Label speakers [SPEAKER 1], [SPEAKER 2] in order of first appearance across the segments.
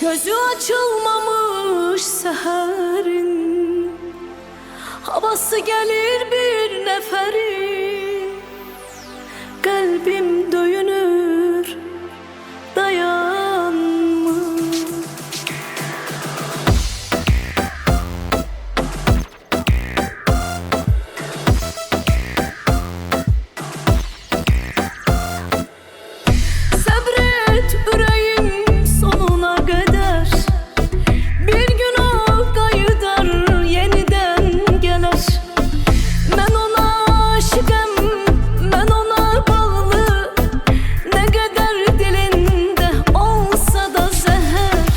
[SPEAKER 1] Gözü açılmamış seherin, havası gelir bir neferin. Kalbim döyünür, dayanmır. Sabret yüreğim sonuna kadar, bir gün o kayıdar yeniden gelir. Ben ona aşıkım, ben ona bağlı, ne kadar dilinde olsa da zehir.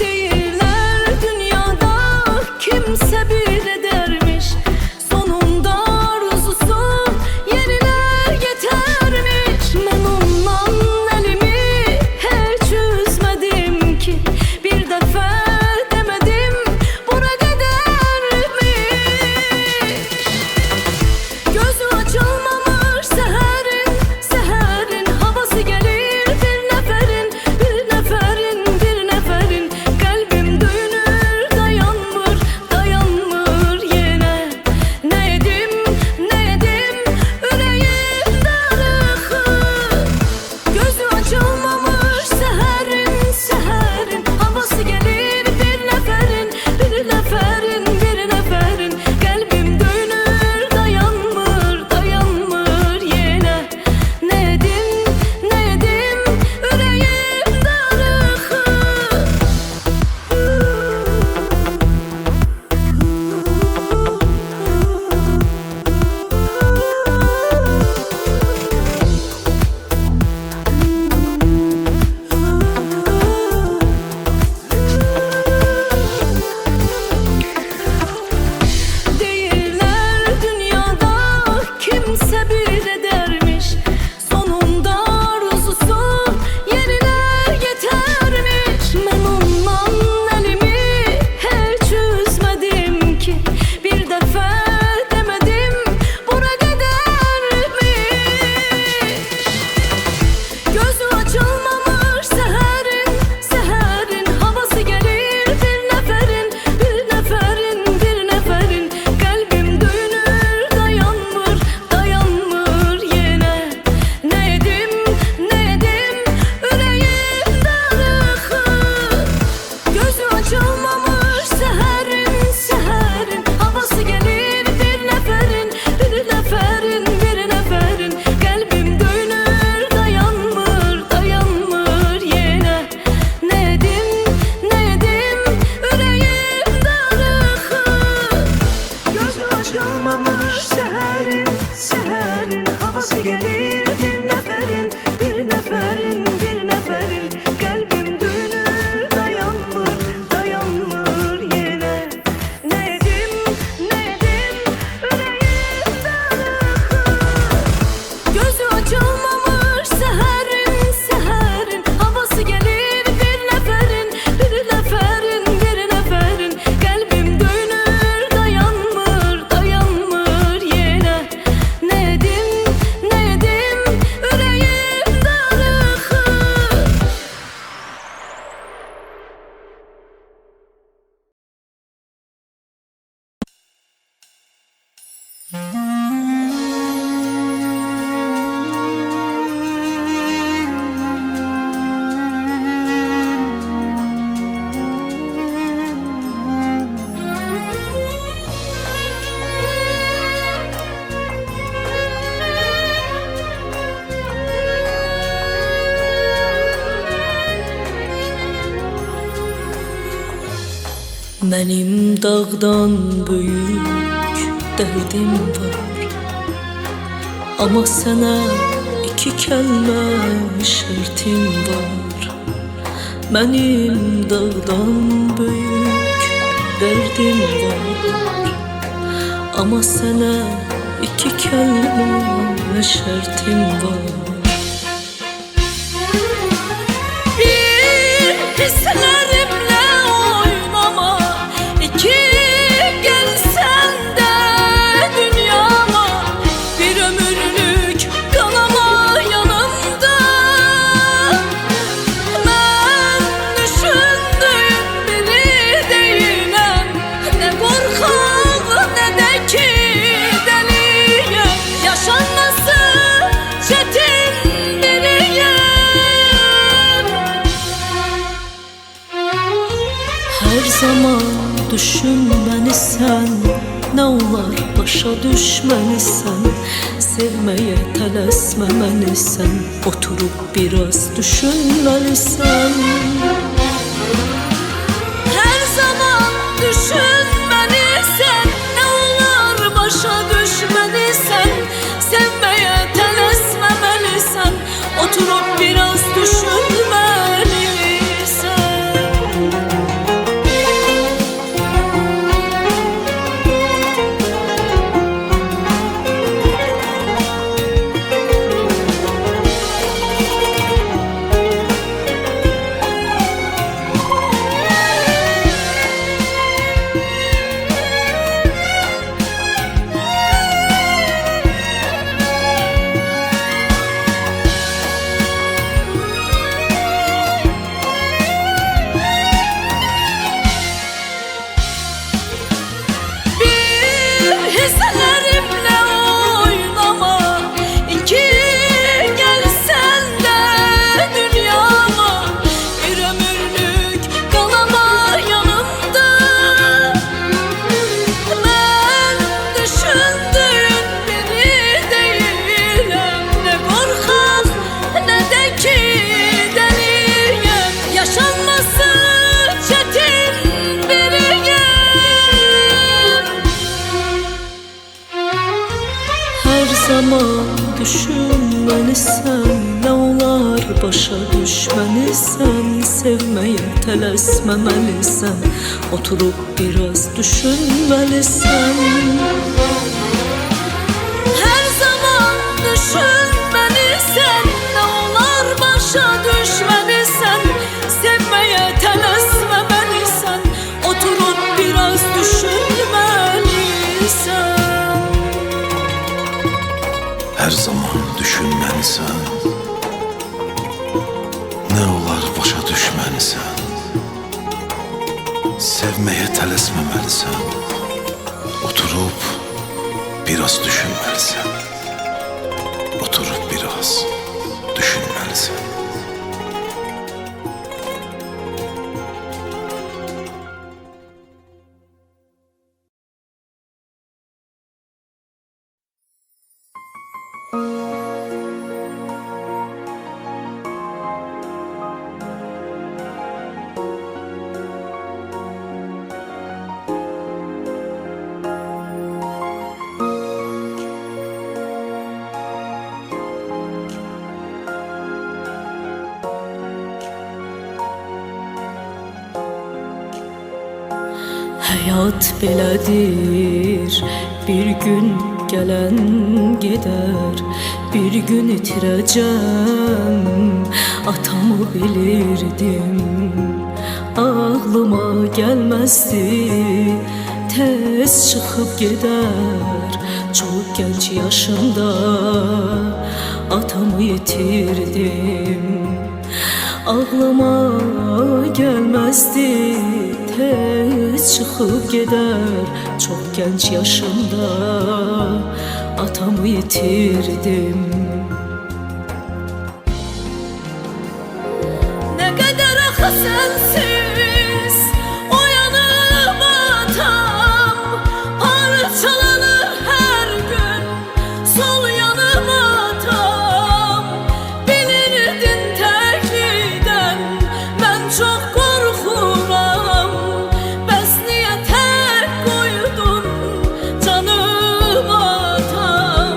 [SPEAKER 1] Değiller dünyada kimse bir edermiş, sonunda arzusu yerine getirmiş. Ben ondan elimi hiç üzmedim ki, bir defa demedim buna kadarmış. Gözü açılmamış seherin, seherin havası gelir bir neferin, bir neferin, bir neferin. Kalbim dönür, dayanmır, dayanmır yine. Ne yedim, ne yedim, yüreğim darıkır. Gözü açılmamış seherin, seherin havası gelir bir neferin, bir neferin, bir neferin. Kalbim dönür, dayanmır, dayanmır yine. Ne yedim, ne yedim, yüreğim darıkır. Değiller dünyada kimse bir edermiş, sonunda arzusu yerine getirmiş. Ben ondan elimi hiç üzmedim ki, bir defa demedim buna kadarmış. Gözü açılmamış seherin, seherin havası gelir bir neferin, bir neferin, bir neferin. Kalbim dönür, dayanmır, dayanmır yine. Ne yedim, ne yedim, yüreğim darıkır. Gözü açılmamış seherin, seherin havası gelir bir neferin, bir neferin, bir neferin. Kalbim dönür, dayanmır, dayanmır yine. Ne yedim, ne yedim, yüreğim darıkır. Gözü açılmamış seherin, seherin havası gelir bir neferin, bir neferin, bir neferin. Kalbim dönür, dayanmır, dayanmır yine. Ne yedim, ne yedim, yüreğim darıkır. Gözü açılmamış seherin, seherin havası gelir bir neferin, bir neferin, bir neferin. Kalbim dönür, dayanmır, dayanmır yine. Ne yedim, ne yedim, yüreğim darıkır. Benim dağdan büyük derdim var, ama sana iki kelime şartım var. Benim dağdan büyük derdim var, ama sana iki kelime şartım var. Bir hislerimle oynama, iki gelsen de dünyama. Bir ömürlük kanama yanımda. Ben düşün zaman düşünmelisən, nə olar başa düşmelisən, sevməyə tələsməməlisən, oturub biraz düşünmelisən. Hər zaman düşünmelisən, nə olar başa düşmelisən, sevməyə tələsməməlisən, oturub biraz düşünmelisən. Hisslərimlə oynama, iki gəlsən də dünyama, bir ömürlük qalama yanımda. Mən düşündüyün biri deyiləm, nə qorxaq, nə də ki dəliyəm, yaşanması çətin biriyəm. Her zaman düşünmelisən, nə olar başa düşmelisən, sevməyə tələsməməlisən, oturub biraz düşünmelisən. Her zaman düşünmelisən, nə olar başa düşmelisən, sevməyə tələsməməlisən, oturub biraz düşünmelisən.
[SPEAKER 2] Her zaman düşünmelisən, ne olar başa düşmelisən, sevmeye tələsməməlisən, oturup biraz düşünmelisən, oturup biraz düşünmelisən.
[SPEAKER 1] Həyat belədir, bir gün gələn gedər, bir gün itirəcəm, atamı bilirdim, ağlıma gəlməzdi, tez çıxıb gedər, çox gənc yaşımda atamı yitirdim, ağlıma gəlməzdi, tez çıxıb gedər, çox gənc yaşımda atamı yitirdim. Nə qədər axı sənsiz oyanıb atam, parçalanır hər gün sol yanım atam. Bilirdin təklikdən mən çox qorxuram, bəs niyə tək qoydun canım atam?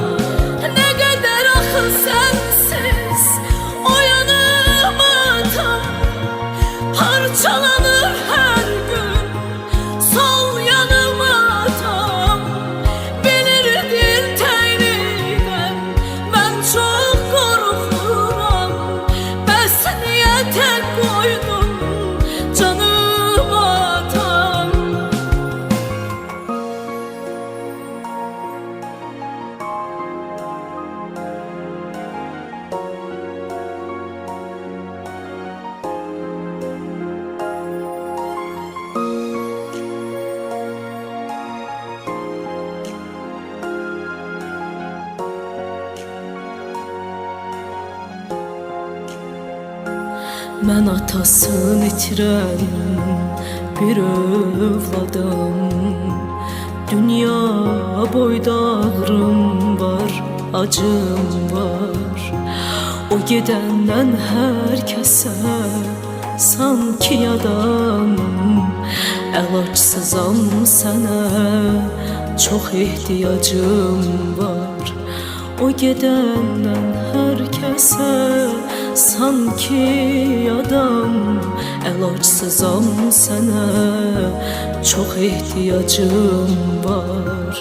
[SPEAKER 1] Nə qədər axı sənsiz oyanıb atam, parçalanır hər gün sol yanım atam. Bilirdin təklikdən mən çox qorxuram, bəs niyə tək qoydun canım atam? Mən atasını itirən bir övladım. Dünya boyda ağrım var, acım var. O gedəndən hər kəsə sanki yadam. Əlacsızam sənə, çox ehtiyacım var. O gedəndən hər kəsə sanki yadam. Əlacsızam sənə, çox ehtiyacım var.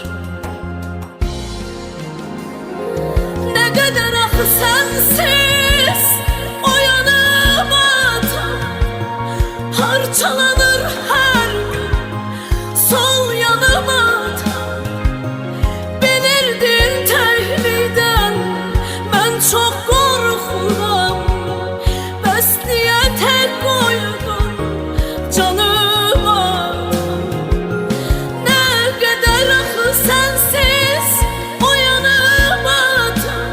[SPEAKER 1] Nə qədər axı sənsiz oyanıb atam, parçalanır hər gün sol yanım atam. Bilirdin təklikdən mən çox qorxuram. Bəs niyə tək qoydun canım atam? Nə qədər axı sənsiz oyanıb atam,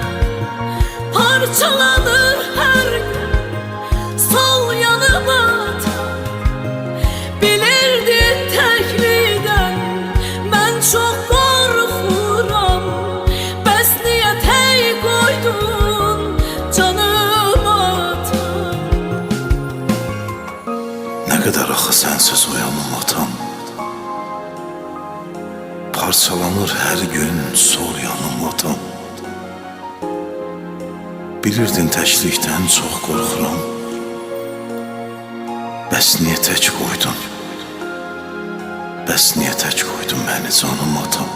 [SPEAKER 1] parçalanır hər gün sol yanım atam. Bilirdin təklikdən mən çox qorxuram. Bəs niyə tək qoydun canım atam?
[SPEAKER 2] Ne kadar axı sensiz uyanım atam. Parçalanır her gün sol yanım atam. Bilirdin təklikdən çox qorxuram. Bəs niyə tək qoydun? Bəs niyə tək qoydun məni canım atam?